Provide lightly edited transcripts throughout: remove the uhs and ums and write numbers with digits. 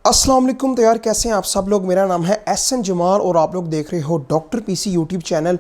अस्सलाम वालेकुम। तो यार कैसे हैं आप सब लोग। मेरा नाम है एहसन जमाल और आप लोग देख रहे हो डॉक्टर पीसी यूट्यूब चैनल।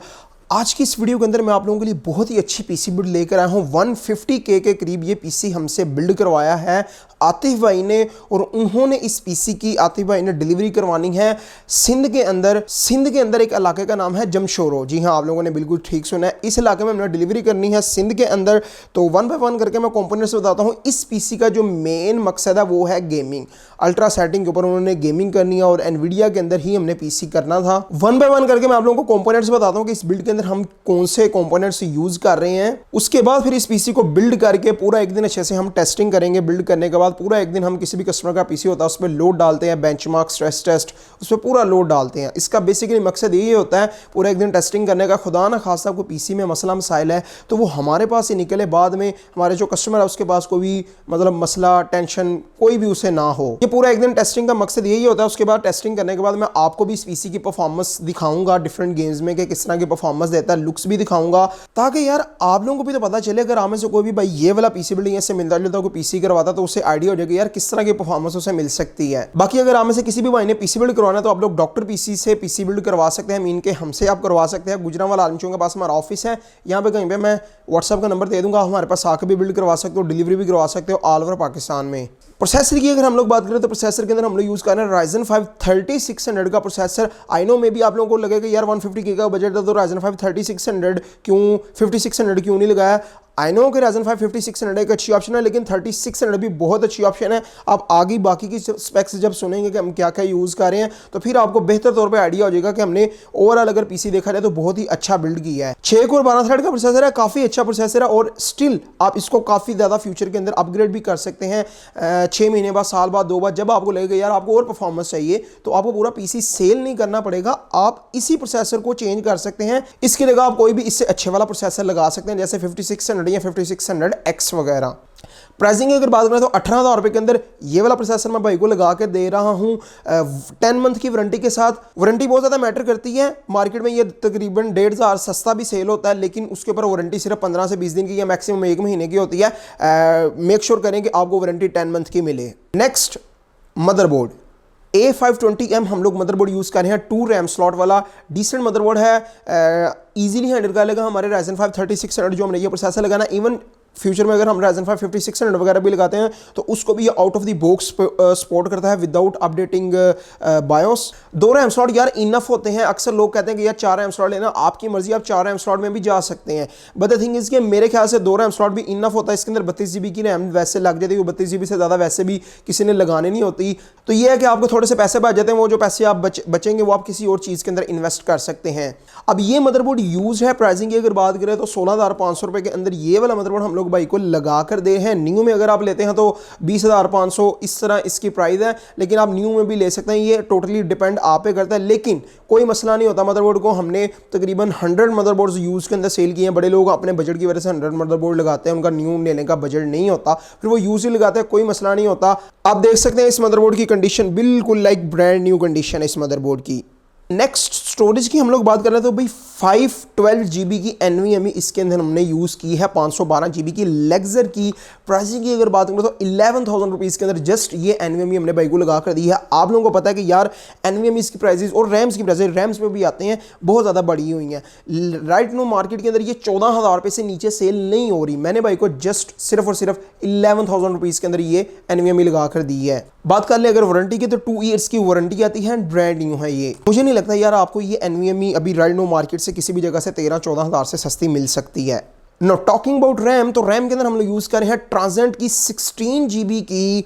आज की इस वीडियो के अंदर मैं आप लोगों के लिए बहुत ही अच्छी पीसी बिल्ड लेकर आया हूं। 150K के करीब ये पीसी हमसे बिल्ड करवाया है आतिफ भाई ने, और उन्होंने इस पीसी की आतिफ भाई ने डिलीवरी करवानी है सिंध के अंदर एक इलाके का नाम है जमशोरो। जी हाँ, आप लोगों ने बिल्कुल ठीक सुना है, इस इलाके में हमने डिलीवरी करनी है सिंध के अंदर। तो वन बाय वन करके मैं कंपोनेंट्स बताता हूँ। इस पीसी का जो मेन मकसद है वो है गेमिंग, अल्ट्रा सेटिंग के ऊपर उन्होंने गेमिंग करनी है और एनवीडिया के अंदर ही हमने पीसी करना था। वन बाय वन करके मैं आप लोगों को कंपोनेंट्स बताता हूँ कि इस बिल्ड के अंदर हम कौन से कंपोनेंट्स यूज कर रहे हैं। उसके बाद फिर इस पीसी को बिल्ड करके पूरा एक दिन अच्छे से हम टेस्टिंग करेंगे। बिल्ड करने के बाद पूरा एक दिन हम किसी भी कस्टमर का पीसी होता है उस पर लोड डालते हैं, बेंचमार्क, स्ट्रेस टेस्ट, उस पर पूरा लोड डालते हैं। इसका बेसिकली मकसद यही होता है पूरा एक दिन टेस्टिंग करने का। खुदा ना खासा कोई पीसी में मसला मसाइल है तो वो हमारे पास ही निकले, बाद में हमारे जो कस्टमर है उसके पास कोई भी मतलब मसला, टेंशन कोई भी उसे ना हो। ये पूरा एक दिन टेस्टिंग का मकसद यही होता है। उसके बाद टेस्टिंग करने के बाद मैं आपको भी इस पीसी की परफॉर्मेंस दिखाऊंगा डिफरेंट गेम्स में कि किस तरह की परफॉर्मेंस देता है, लुक्स भी दिखाऊंगा, ताकि यार आप लोगों को भी तो पता चले। अगर आप में से कोई भी भाई ये वाला पीसी बिल्डिंग से मिलता जुलता कोई पीसी करवाता तो उसे आइडिया हो जाएगा यार किस तरह की परफॉर्मेंस उसे मिल सकती है। बाकी अगर आप में से किसी भी भाई ने पीसी बिल्ड करवाना है तो आप लोग डॉक्टर पीसी से पीसी बिल्ड करवा सकते हैं। मीन के हमसे आप करवा सकते हैं। गुजरांवाला आलम चौक के पास हमारा ऑफिस है, यहाँ पे कहीं पे मैं व्हाट्सएप का नंबर दे दूंगा, हमारे पास आकर भी बिल्ड करवा सकते हो, डिलीवरी भी करवा सकते हो ऑल ओवर पाकिस्तान में। प्रोसेसर की अगर हम लोग बात करें तो प्रोसेसर के अंदर हम लोग यूज कर रहे हैं Ryzen 5 3600 का प्रोसेसर। आई नो मे भी आप लोगों को लगेगा यार 150K का बजट था तो Ryzen 5 3600 क्यों, 5600 क्यों नहीं लगाया। आई नो कि Ryzen 5 5600 एक अच्छी ऑप्शन है, लेकिन 3600 भी बहुत अच्छी ऑप्शन है। आप आगे बाकी की स्पेक्स जब सुनेंगे कि हम क्या क्या यूज़ कर रहे हैं तो फिर आपको बेहतर तौर पे आइडिया हो जाएगा कि हमने ओवरऑल अगर पीसी देखा जाए तो बहुत ही अच्छा बिल्ड किया है। 6 कोर 12 थ्रेड का प्रोसेसर है, काफ़ी अच्छा प्रोसेसर है और स्टिल आप इसको काफ़ी ज़्यादा फ्यूचर के अंदर अपग्रेड भी कर सकते हैं। 6 महीने बाद, साल बाद, 2 बार जब आपको लगेगा यार आपको और परफॉर्मेंस चाहिए तो आपको पूरा पीसी सेल नहीं करना पड़ेगा, आप इसी प्रोसेसर को चेंज कर सकते हैं। इसकी जगह आप कोई भी इससे अच्छे वाला प्रोसेसर लगा सकते हैं जैसे 5600 या 5600X वगैरह। प्राइसिंग की अगर बात करें तो 18,000 रुपए के अंदर ये वाला प्रोसेसर मैं भाई को लगा के दे रहा हूं 10 मंथ की वारंटी के साथ। वारंटी बहुत ज़्यादा मैटर करती है, मार्केट में ये तकरीबन 1,500 सस्ता भी सेल होता है, लेकिन उसके ऊपर वारंटी सिर्फ 15 से 20 दिन की या मैक्सिमम 1 महीने की होती है। मेक श्योर करें कि आपको वारंटी 10 मंथ की मिले। नेक्स्ट मदरबोर्ड A520M हम लोग मदरबोर्ड यूज़ कर रहे हैं, 2 रैम स्लॉट वाला डिसेंट मदरबोर्ड है, इजीली हैंडल कर लेगा हमारे Ryzen 5 3600 जो हमने ये प्रोसेसर लगाना। इवन फ्यूचर में अगर हम Ryzen 5 5600 वगैरह भी लगाते हैं तो उसको भी out of the box support करता है without updating BIOS. 2 RAM slot यार इनफ होते हैं। अक्सर लोग कहते हैं कि यार 4 रैम स्लॉट लेना, आपकी मर्जी, आप 4 रैम स्लॉट में भी जा सकते हैं। बट द थिंग इज कि मेरे ख्याल से 2 रैम स्लॉट भी इनफ होता है। इसके अंदर 32 GB की रैम वैसे लग जाती है, 32 GB से ज़्यादा वैसे भी किसी ने लगाने नहीं होती। तो ये है कि आपको थोड़े से पैसे बच जाते हैं, वो जो पैसे आप बचेंगे वो आप किसी और चीज़ के अंदर इन्वेस्ट कर सकते हैं। अब ये मदरबोर्ड यूज है, प्राइसिंग की अगर बात करें तो 16,500 रुपये के अंदर ये वाला मदरबोर्ड हम लोग भाई को लगा कर दे हैं। न्यू में अगर आप लेते हैं तो 20,500 इस तरह इसकी प्राइस है, लेकिन आप न्यू में भी ले सकते हैं। ये टोटली डिपेंड आप पे करता है, लेकिन कोई मसला नहीं होता। मदरबोर्ड को हमने तकरीबन 100 मदरबोर्ड्स यूज़ के अंदर सेल किए हैं। बड़े लोग अपने बजट की वजह से 100 मदरबोर्ड लगाते हैं, उनका न्यू लेने का बजट नहीं होता, फिर वो यूज ही लगाते हैं, कोई मसला नहीं होता। आप देख सकते हैं इस मदरबोर्ड की कंडीशन बिल्कुल लाइक ब्रांड न्यू कंडीशन है इस मदरबोर्ड की। नेक्स्ट स्टोरेज की हम लोग बात कर रहे थे तो भाई 512 GB की NVMe इसके अंदर हमने यूज़ की है, 512 GB की लेक्सर की। प्राइसिंग की अगर बात करें तो 11,000 रुपीज़ के अंदर जस्ट ये NVMe हमने भाई को लगा कर दी है। आप लोगों को पता है कि यार NVMe की प्राइसेस और रैम्स की प्राइसेस, रैम्स पे भी आते हैं, बहुत ज़्यादा बढ़ी हुई हैं। राइट नो मार्केट के अंदर ये 14,000 रुपये से नीचे सेल नहीं हो रही। मैंने भाई को जस्ट सिर्फ और सिर्फ 11,000 रुपीज़ के अंदर ये NVMe लगा कर दी है। बात कर ले अगर वारंटी की तो 2 ईयर्स की वारंटी आती है, ब्रांड न्यू है ये। मुझे नहीं लगता यार आपको ये NVMe अभी राइट नो मार्केट से किसी भी जगह से 13-14 हज़ार से सस्ती मिल सकती है। नो टॉकिंग अबाउट रैम, तो रैम के अंदर हम लोग यूज़ कर रहे हैं ट्रांसेंट की 16 GB की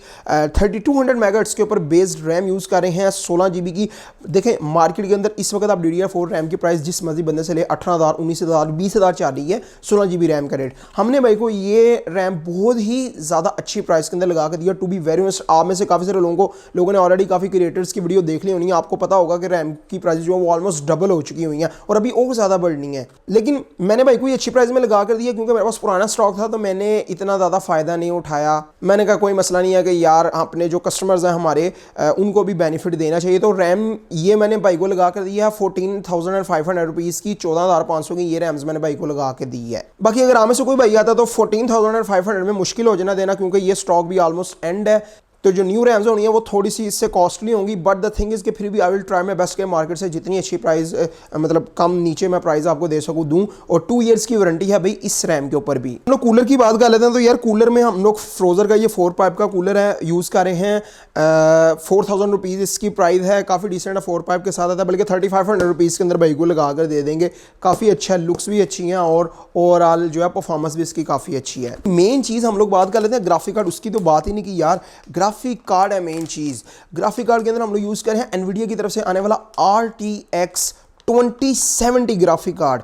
3200 मेगाहर्ट्ज़ के ऊपर बेस्ड रैम यूज़ कर रहे हैं, 16 GB की। देखें मार्केट के अंदर इस वक्त आप DDR4 रैम की प्राइस जिस मर्जी बंदे से ले 18,000, 19,000, 20,000 चल रही है 16 GB रैम का रेट। हमने भाई को ये रैम बहुत ही ज़्यादा अच्छी प्राइस के अंदर लगा कर दिया। टू बी वेरी ऑनेस्ट, आप में से काफ़ी सारे लोगों ने ऑलरेडी काफ़ी क्रिएटर्स की वीडियो देख ली होनी है, आपको पता होगा कि रैम की प्राइस जो है वो ऑलमोस्ट डबल हो चुकी हुई हैं और अभी और ज़्यादा बढ़नी है। लेकिन मैंने भाई को ये अच्छी प्राइस में लगा कर दिया क्योंकि मेरे पास पुराना स्टॉक था तो मैंने इतना ज़्यादा फ़ायदा नहीं उठाया। मैंने कहा कोई मसला नहीं है कि यार अपने जो कस्टमर्स हैं हमारे उनको भी बेनिफिट देना चाहिए। तो रैम ये मैंने भाई को लगा कर दिया 14,500 रुपीज़ की, 14,500 की ये रैम्स मैंने भाई को लगा के दी है। बाकी अगर आगे से कोई भाई आता तो 14,500 में मुश्किल हो जाना देना क्योंकि ये स्टॉक भी ऑलमोस्ट एंड है। तो जो न्यू रैम्स होनी है वो थोड़ी सी इससे कॉस्टली होंगी, बट द थिंग इज़ कि फिर भी I will try my best के मार्केट से जितनी अच्छी प्राइस मतलब कम नीचे मैं प्राइस आपको दे सकूँ दूँ। और 2 ईयर्स की वारंटी है भाई इस रैम के ऊपर भी। हम लोग कूलर की बात कर लेते हैं, तो यार कूलर में हम लोग फ्रोजर का ये 4 पाइप का कूलर है यूज़ कर रहे हैं। 4000 रुपीज़ इसकी प्राइस है, काफ़ी डिसेंट है, 4 पाइप के साथ आता है, बल्कि 3500 रुपीज़ के अंदर भाई को लगा कर दे देंगे। काफ़ी अच्छा है, लुक्स भी अच्छी हैं और ओवरऑल जो है परफॉर्मेंस भी इसकी काफ़ी अच्छी है। मेन चीज़ हम लोग बात कर लेते हैं ग्राफिक कार्ड, उसकी तो बात ही नहीं की यार, ग्राफिक कार्ड है मेन चीज़। ग्राफिक कार्ड के अंदर हम लोग यूज़ कर रहे हैं एनवीडिया की तरफ से आने वाला RTX 2070 ग्राफिक कार्ड।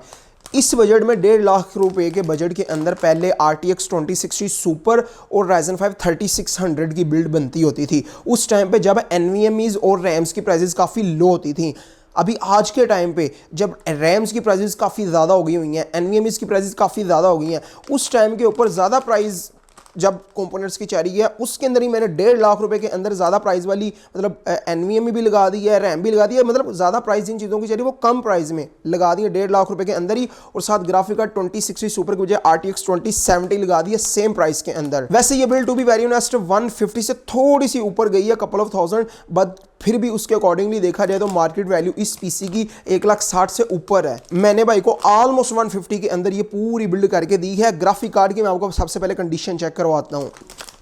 इस बजट में 1.5 लाख रुपए के बजट के अंदर पहले RTX 2060 सुपर और Ryzen 5 3600 की बिल्ड बनती होती थी, उस टाइम पे जब NVMe's और रैम्स की प्राइसेस काफ़ी लो होती थी। अभी आज के टाइम पे जब रैम्स की प्राइसेस काफ़ी ज़्यादा हो गई हुई हैं, NVMe's की प्राइसेस काफ़ी ज़्यादा हो गई हैं, उस टाइम के ऊपर ज़्यादा प्राइस जब कंपोनेंट्स की चाह रही है, उसके अंदर ही मैंने 1.5 लाख रुपए के अंदर ज़्यादा प्राइस वाली मतलब NVMe भी लगा दी है, रैम भी लगा दी है, मतलब ज़्यादा प्राइस जिन चीज़ों की चाह रही है वो कम प्राइस में लगा दी है 1.5 लाख रुपए के अंदर ही, और साथ ग्राफिक कार्ड 2060 सुपर की बजाय RTX 2070 लगा दी है सेम प्राइस के अंदर। वैसे ये build to be very honest 150 से थोड़ी सी ऊपर गई है, कपल ऑफ थाउजेंड, बट फिर भी उसके अकॉर्डिंगली देखा जाए तो मार्केट वैल्यू इस पीसी की 1,60,000 से ऊपर है। मैंने भाई को ऑलमोस्ट 150 के अंदर ये पूरी बिल्ड करके दी है। ग्राफिक कार्ड की मैं आपको सबसे पहले कंडीशन चेक करवाता हूँ।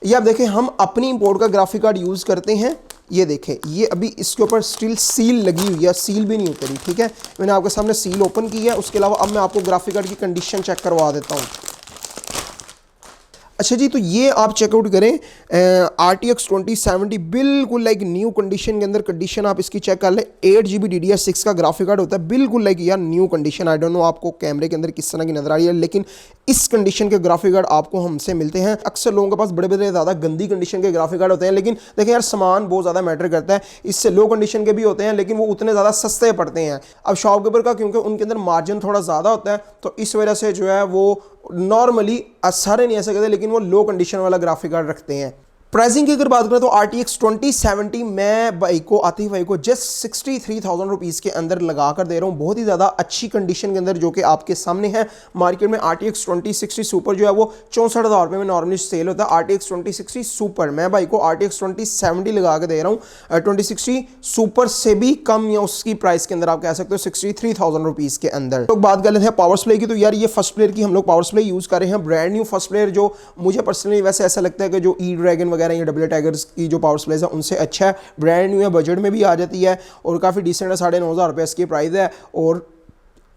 ये आप देखें, हम अपनी इंपोर्ट का ग्राफिक कार्ड यूज़ करते हैं। ये देखें, ये अभी इसके ऊपर स्टिल सील लगी हुई है, सील भी नहीं उतरी, ठीक है। मैंने आपके सामने सील ओपन की है। उसके अलावा अब मैं आपको ग्राफिक कार्ड की कंडीशन चेक करवा देता हूँ। अच्छा जी, तो ये आप चेकआउट करें RTX 2070 बिल्कुल लाइक न्यू कंडीशन के अंदर। कंडीशन आप इसकी चेक कर लें, 8GB DDR6 का ग्राफिक कार्ड होता है, बिल्कुल लाइक यार new condition. I don't know आपको कैमरे के अंदर किस तरह की नजर आ रही है, लेकिन इस कंडीशन के ग्राफिक कार्ड आपको हमसे मिलते हैं। अक्सर लोगों के पास बड़े बड़े ज़्यादा गंदी कंडीशन के ग्राफिक कार्ड होते हैं, लेकिन देखें यार सामान बहुत ज़्यादा मैटर करता है। इससे लो कंडीशन के भी होते हैं, लेकिन वो उतने ज़्यादा सस्ते पड़ते हैं। अब शॉपकीपर का क्योंकि उनके अंदर मार्जिन थोड़ा ज़्यादा होता है, तो इस वजह से जो है वो नॉर्मली सारे नहीं ऐसे करते, लेकिन वो लो कंडीशन वाला ग्राफिक कार्ड रखते हैं। प्राइसिंग की अगर बात करें तो RTX 2070 मैं भाई को आतिफ भाई को जस्ट 63,000 रुपीज़ के अंदर लगा कर दे रहा हूँ, बहुत ही ज़्यादा अच्छी कंडीशन के अंदर, जो कि आपके सामने है। मार्केट में RTX 2060 सुपर जो है वो 64,000 रुपये में नॉर्मली सेल होता है। RTX 2060 सुपर मैं भाई को RTX 2070 लगा के दे रहा हूँ 2060 सुपर से भी कम, या उसकी प्राइस के अंदर आप कह सकते हो 63,000 रुपीज़ के अंदर। तो बात कर लेते हैं पावर सप्लाई की, तो यार ये फर्स्ट प्लेयर की हम लोग पावर सप्लाई यूज़ कर रहे हैं, ब्रांड न्यू फर्स्ट प्लेयर, जो मुझे पर्सनली वैसे ऐसा लगता है कि जो ई ड्रैगन वगैरह या डब्ल्यू टाइगर्स की जो पावर सप्लाई है उनसे अच्छा है। ब्रांड न्यू है, बजट में भी आ जाती है और काफ़ी डिसेंट है, 9,500 रुपये इसकी प्राइस है। और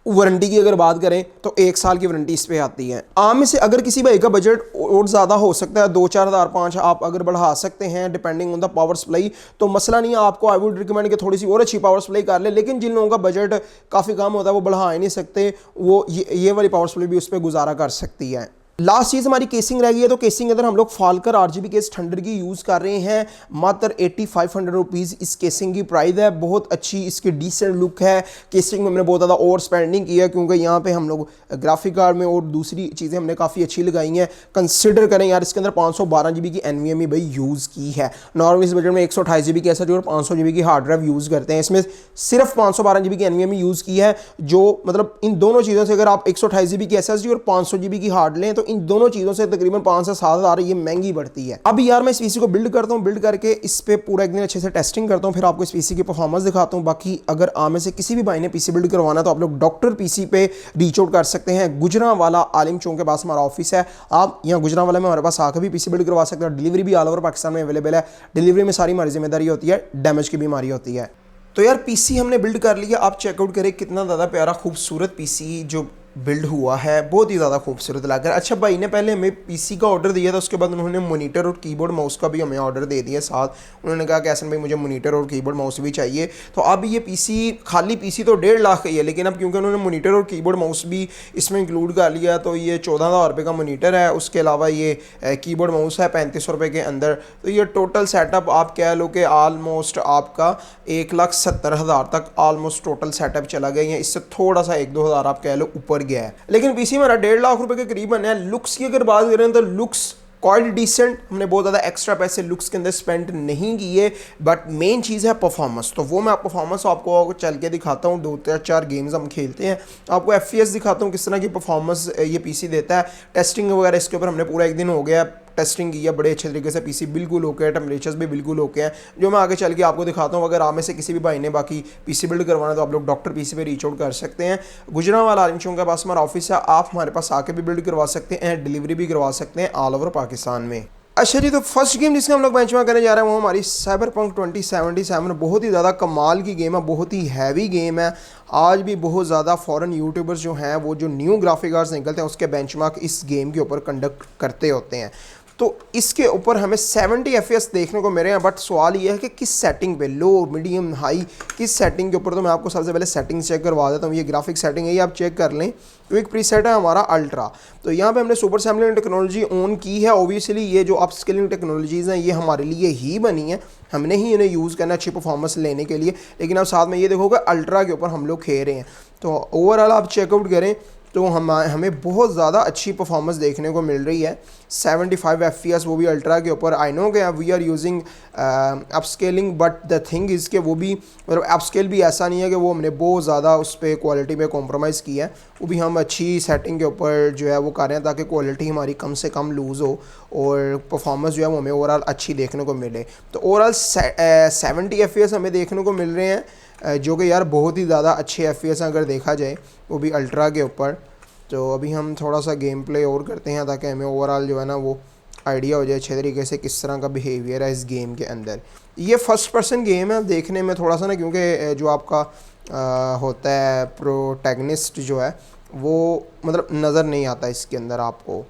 वारंटी की अगर बात करें तो 1 साल की वारंटी इस पे आती है। आम में से अगर किसी भाई का बजट और ज़्यादा हो सकता है, 2-4 हज़ार 5 आप अगर बढ़ा सकते हैं depending on the power supply, तो मसला नहीं है। आपको आई वुड रिकमेंड कि थोड़ी सी और अच्छी पावर सप्लाई कर ले, लेकिन जिन लोगों का बजट काफ़ी कम होता है वो बढ़ा ही नहीं सकते, वो ये वाली पावर सप्लाई भी उस पर गुजारा कर सकती है। लास्ट चीज़ हमारी केसिंग रह गई है, तो केसिंग के अंदर हम लोग फाल्कर RGB केस 100 की यूज़ कर रहे हैं। मात्र 8500 रुपीज़ इस केसिंग की प्राइस है, बहुत अच्छी इसकी डिसेंट लुक है। केसिंग में हमने बहुत ज़्यादा ओवर स्पेंडिंग की है, क्योंकि यहाँ पे हम लोग ग्राफिक कार्ड में और दूसरी चीज़ें हमने काफ़ी अच्छी लगाई हैं। कंसिडर करें यार, इसके अंदर 512 GB की NVMe भाई यूज़ की है। नॉर्मल इस बजट में 128 GB की SSD और 500 GB की हार्ड ड्राइव यूज़ करते हैं, इसमें सिर्फ 512 GB की NVMe यूज़ की है। जो मतलब इन दोनों चीज़ों से अगर आप 128 GB की SSD और 500 GB की हार्ड लें, तो इन दोनों चीज़ों से तकरीबन 5 से 7 हज़ार ये महंगी पड़ती है। अब यार मैं इस पीसी को बिल्ड करता हूँ, बिल्ड करके इस पे पूरा एक दिन अच्छे से टेस्टिंग करता हूँ, फिर आपको इस पीसी की परफॉर्मेंस दिखाता हूँ। बाकी अगर आप में से किसी भी भाई ने पीसी बिल्ड करवाना है तो आप लोग डॉक्टर पीसी पे रीच आउट कर सकते हैं। गुजरांवाला आलिम चौक के पास हमारा ऑफिस है, आप यहाँ गुजरांवाला में हमारे पास आकर भी पीसी बिल्ड करवा सकते हैं। डिलीवरी भी ऑल ओवर पाकिस्तान में अवेलेबल है। डिलीवरी में सारी हमारी जिम्मेदारी होती है, डैमेज की बीमारी होती है। तो यार पीसी हमने बिल्ड कर लिया, आप चेकआउट करें कितना ज़्यादा प्यारा खूबसूरत पीसी जो बिल्ड हुआ है, बहुत ही ज़्यादा खूबसूरत लग रहा है। अच्छा भाई ने पहले हमें पीसी का ऑर्डर दिया था, उसके बाद उन्होंने मॉनिटर और कीबोर्ड माउस का भी हमें ऑर्डर दे दिया साथ। उन्होंने कहा कि ऐसा भाई मुझे मॉनिटर और कीबोर्ड माउस भी चाहिए। तो अब ये पीसी खाली पीसी तो 1.5 लाख का ही है, लेकिन अब क्योंकि उन्होंने मॉनिटर और कीबोर्ड माउस भी इसमें इंक्लूड कर लिया, तो ये 14,000 रुपये का मॉनिटर है। उसके अलावा ये कीबोर्ड माउस है 3500 रुपये के अंदर। तो ये टोटल सेटअप आप कह लो कि आलमोस्ट आपका 1,70,000 तक आलमोस्ट टोटल सेटअप चला गया है। इससे थोड़ा सा 1-2 हज़ार आप कह लो ऊपर गया है, लेकिन पीसी हमारा 1.5 लाख रुपए के करीब बना है। लुक्स की अगर बात करें तो लुक्स क्वाइट डिसेंट, हमने बहुत ज़्यादा एक्स्ट्रा पैसे लुक्स के अंदर स्पेंड नहीं किए, बट मेन चीज़ है परफॉर्मेंस। तो वो मैं परफॉर्मेंस आपको चल के दिखाता हूँ। 2-4 गेम्स हम खेलते हैं, आपको FPS दिखाता हूँ किस तरह की परफॉर्मेंस ये पीसी देता है। टेस्टिंग वगैरह इसके ऊपर हमने पूरा एक दिन हो गया टेस्टिंग की है बड़े अच्छे तरीके से, पीसी बिल्कुल ओके है, टेम्परेचर्स भी बिल्कुल ओके हैं, जो मैं आगे चल के आपको दिखाता हूँ। अगर आप में से किसी भी भाई ने बाकी पीसी बिल्ड करवाना तो आप लोग डॉक्टर पीसी पे रीच आउट कर सकते हैं। गुजरांवाला आर्मी चौक के पास हमारा ऑफिस है, आप हमारे पास आके भी बिल्ड करवा सकते हैं, डिलीवरी भी करवा सकते हैं ऑल ओवर पाकिस्तान में। अच्छा जी, तो फर्स्ट गेम जिसका हम लोग बेंचमार्क करने जा रहे हैं वो हमारी साइबरपंक 2077। बहुत ही ज़्यादा कमाल की गेम है, बहुत ही हैवी गेम है। आज भी बहुत ज़्यादा फॉरेन यूट्यूबर्स जो हैं वो जो न्यू ग्राफिक कार्ड्स निकलते हैं उसके बेंचमार्क इस गेम के ऊपर कंडक्ट करते होते हैं। तो इसके ऊपर हमें 70 FPS देखने को मिल रहे हैं, बट सवाल ये है कि किस सेटिंग पे, लो मीडियम हाई, किस सेटिंग के ऊपर। तो मैं आपको सबसे पहले सेटिंग चेक करवा देता हूँ। ये ग्राफिक सेटिंग है, ये आप चेक कर लें। तो एक प्रीसेट है हमारा अल्ट्रा, तो यहाँ पे हमने सुपर सैम्पलिंग टेक्नोलॉजी ऑन की है। ओबियसली ये जो अप स्केलिंग टेक्नोलॉजीज़ हैं ये हमारे लिए ही बनी है, हमने ही इन्हें यूज़ करना अच्छी परफॉर्मेंस लेने के लिए। लेकिन अब साथ में ये देखोगे अल्ट्रा के ऊपर हम लोग खेल रहे हैं। तो ओवरऑल आप चेकआउट करें तो हमें बहुत ज़्यादा अच्छी परफॉर्मेंस देखने को मिल रही है। 75 FPS वो भी अल्ट्रा के ऊपर। आई नो कि we are using upscaling, but the thing is के वो भी मतलब अपस्केल भी ऐसा नहीं है कि वो हमने बहुत ज़्यादा उस पर क्वालिटी में कॉम्प्रोमाइज़ किया है। वो भी हम अच्छी सेटिंग के ऊपर जो है वो कर रहे हैं ताकि क्वालिटी हमारी कम से कम लूज़ हो और परफॉर्मेंस जो है वो हमें ओवरऑल अच्छी देखने को मिले। तो ओवरऑल 70 FPS हमें देखने को मिल रहे हैं, जो कि यार बहुत ही ज़्यादा अच्छे FPS अगर देखा जाए, वो भी अल्ट्रा के ऊपर। तो अभी हम थोड़ा सा गेम प्ले और करते हैं ताकि हमें ओवरऑल जो है ना वो आइडिया हो जाए अच्छे तरीके से किस तरह का बिहेवियर है इस गेम के अंदर। ये फर्स्ट पर्सन गेम है, देखने में थोड़ा सा ना, क्योंकि जो आपका होता है प्रोटैगनिस्ट जो है वो मतलब नज़र नहीं आता इसके अंदर आपको।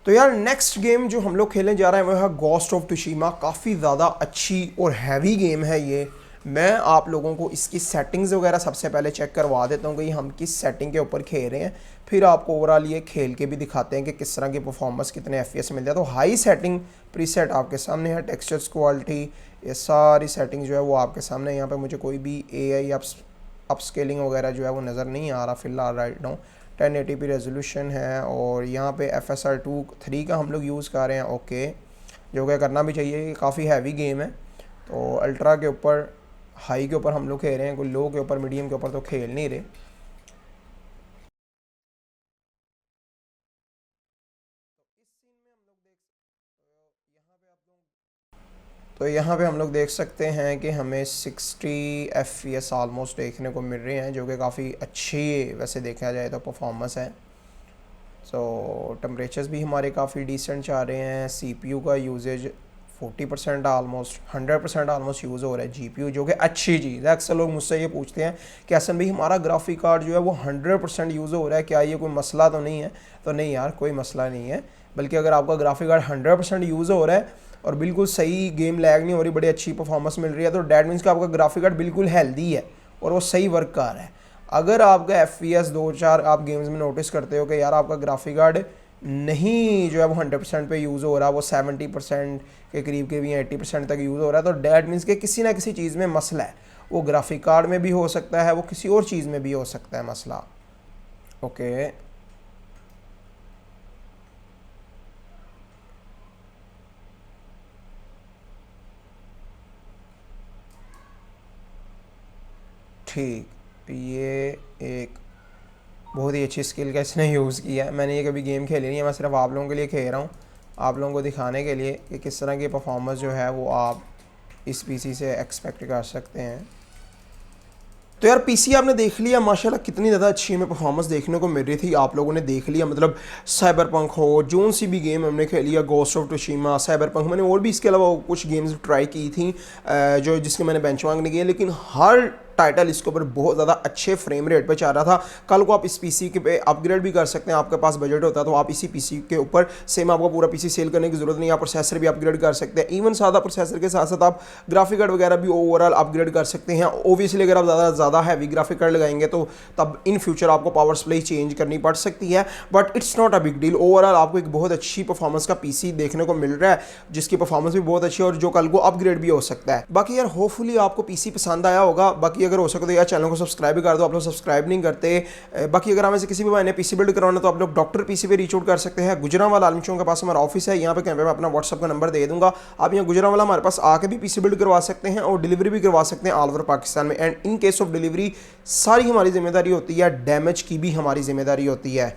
तो यार नेक्स्ट गेम जो हम लोग खेलने जा रहे हैं वो है गोस्ट ऑफ टुशिमा। काफ़ी ज़्यादा अच्छी और हैवी गेम है ये। मैं आप लोगों को इसकी सेटिंग्स वगैरह सबसे पहले चेक करवा देता हूँ कि हम किस सेटिंग के ऊपर खेल रहे हैं, फिर आपको ओवरऑल ये खेल के भी दिखाते हैं कि किस तरह की परफॉर्मेंस कितने FPS मिलते हैं। तो हाई सेटिंग प्रीसेट आपके सामने है, टेक्सचर्स क्वालिटी, ये सारी सेटिंग जो है वो आपके सामने। यहाँ पर मुझे कोई भी AI अपस्केलिंग वगैरह जो है वो नज़र नहीं आ रहा फ़िलहाल राइट नाउ। 1080p रेजोल्यूशन है और यहाँ पे FSR 2.3 का हम लोग यूज़ कर रहे हैं, ओके, जो कि करना भी चाहिए, काफ़ी हैवी गेम है। तो अल्ट्रा के ऊपर, हाई के ऊपर हम लोग खेल रहे हैं, कोई लो के ऊपर, मीडियम के ऊपर तो खेल नहीं रहे। तो यहाँ पे हम लोग देख सकते हैं कि हमें 60 FPS ऑलमोस्ट देखने को मिल रहे हैं, जो कि काफ़ी अच्छी वैसे देखा जाए तो परफॉर्मेंस है। तो टेम्परेचर्स भी हमारे काफ़ी डिसेंट जा रहे हैं। CPU का यूजेज 40% ऑलमोस्ट 100% ऑलमोस्ट यूज़ हो रहा है। GPU जो कि अच्छी चीज़ है। अक्सर लोग मुझसे ये पूछते हैं कि हसन भाई हमारा ग्राफिक कार्ड जो है वो 100% यूज़ हो रहा है, क्या ये कोई मसला तो नहीं है? तो नहीं यार, कोई मसला नहीं है, बल्कि अगर आपका ग्राफिक कार्ड 100% यूज़ हो रहा है और बिल्कुल सही गेम लैग नहीं हो रही, बड़ी अच्छी परफॉर्मेंस मिल रही है, तो डैट मीन्स का आपका ग्राफिक कार्ड बिल्कुल हेल्दी है और वो सही वर्क कर रहा है। अगर आपका FPS 2-4 आप गेम्स में नोटिस करते हो कि यार आपका ग्राफिक कार्ड नहीं जो है वो 100% पे यूज़ हो रहा है, वो 70% के करीब के भी 80% तक यूज़ हो रहा है, तो डैट मीन्स कि किसी ना किसी चीज़ में मसला है। वो ग्राफिक कार्ड में भी हो सकता है, वो किसी और चीज़ में भी हो सकता है मसला। ओके, ठीक, ये एक बहुत ही अच्छी स्किल का इसने यूज़ किया है। मैंने ये कभी गेम खेली नहीं है, मैं सिर्फ आप लोगों के लिए खेल रहा हूँ, आप लोगों को दिखाने के लिए कि किस तरह की परफॉर्मेंस जो है वो आप इस पीसी से एक्सपेक्ट कर सकते हैं। तो यार पीसी आपने देख लिया माशाल्लाह कितनी ज़्यादा अच्छी हमें परफॉर्मेंस देखने को मिल रही थी, आप लोगों ने देख लिया। मतलब साइबरपंक हो, जोन सी भी गेम हमने खेली है, गोस्ट ऑफ टुशिमा, साइबरपंक, मैंने और भी इसके अलावा कुछ गेम्स ट्राई की थी जो जिसके मैंने बेंचमार्क नहीं किए, लेकिन हर टाइटल इसके ऊपर बहुत ज़्यादा अच्छे फ्रेम रेट पे चल रहा था। कल को आप इस पीसी के पे अपग्रेड भी कर सकते हैं, आपके पास बजट होता है तो आप इसी पीसी के ऊपर सेम आपको पूरा पीसी सेल करने की ज़रूरत नहीं है, आप प्रोसेसर भी अपग्रेड कर सकते हैं। इवन सादा प्रोसेसर के साथ साथ आप ग्राफिक कार्ड वगैरह भी ओवरऑल अपग्रेड कर सकते हैं। ओबियसली अगर आप ज़्यादा हैवी ग्राफिक कार्ड लगाएंगे तो तब इन फ्यूचर आपको पावर सप्लाई चेंज करनी पड़ सकती है, but it's not a big deal. Overall आपको एक बहुत अच्छी परफॉर्मेंस का पीसी देखने को मिल रहा है, जिसकी परफॉर्मेंस भी बहुत अच्छी है और जो कल को अपग्रेड भी हो सकता है। बाकी यार होपफुली आपको पीसी पसंद आया होगा। बाकी अगर हो सके तो यार चैनल को सब्सक्राइब भी कर दो, आप लोग सब्सक्राइब नहीं करते। बाकी अगर हमें से किसी भी भाई ने पीसी बिल्ड करवाना तो आप लोग डॉक्टर पीसी पे रीच आउट कर सकते हैं। गुजरांवाला आर्मी चौक के पास हमारा ऑफिस है, यहाँ पे कैमरे में अपना व्हाट्सअप का नंबर दे दूंगा, आप यहाँ गुजरांवाला हमारे पास आके भी पीसी बिल्ड करवा सकते हैं और डिलीवरी भी करवा सकते हैं ऑल ओवर पाकिस्तान में। And in case of delivery सारी हमारी जिम्मेदारी होती है, डैमेज की भी हमारी जिम्मेदारी होती है।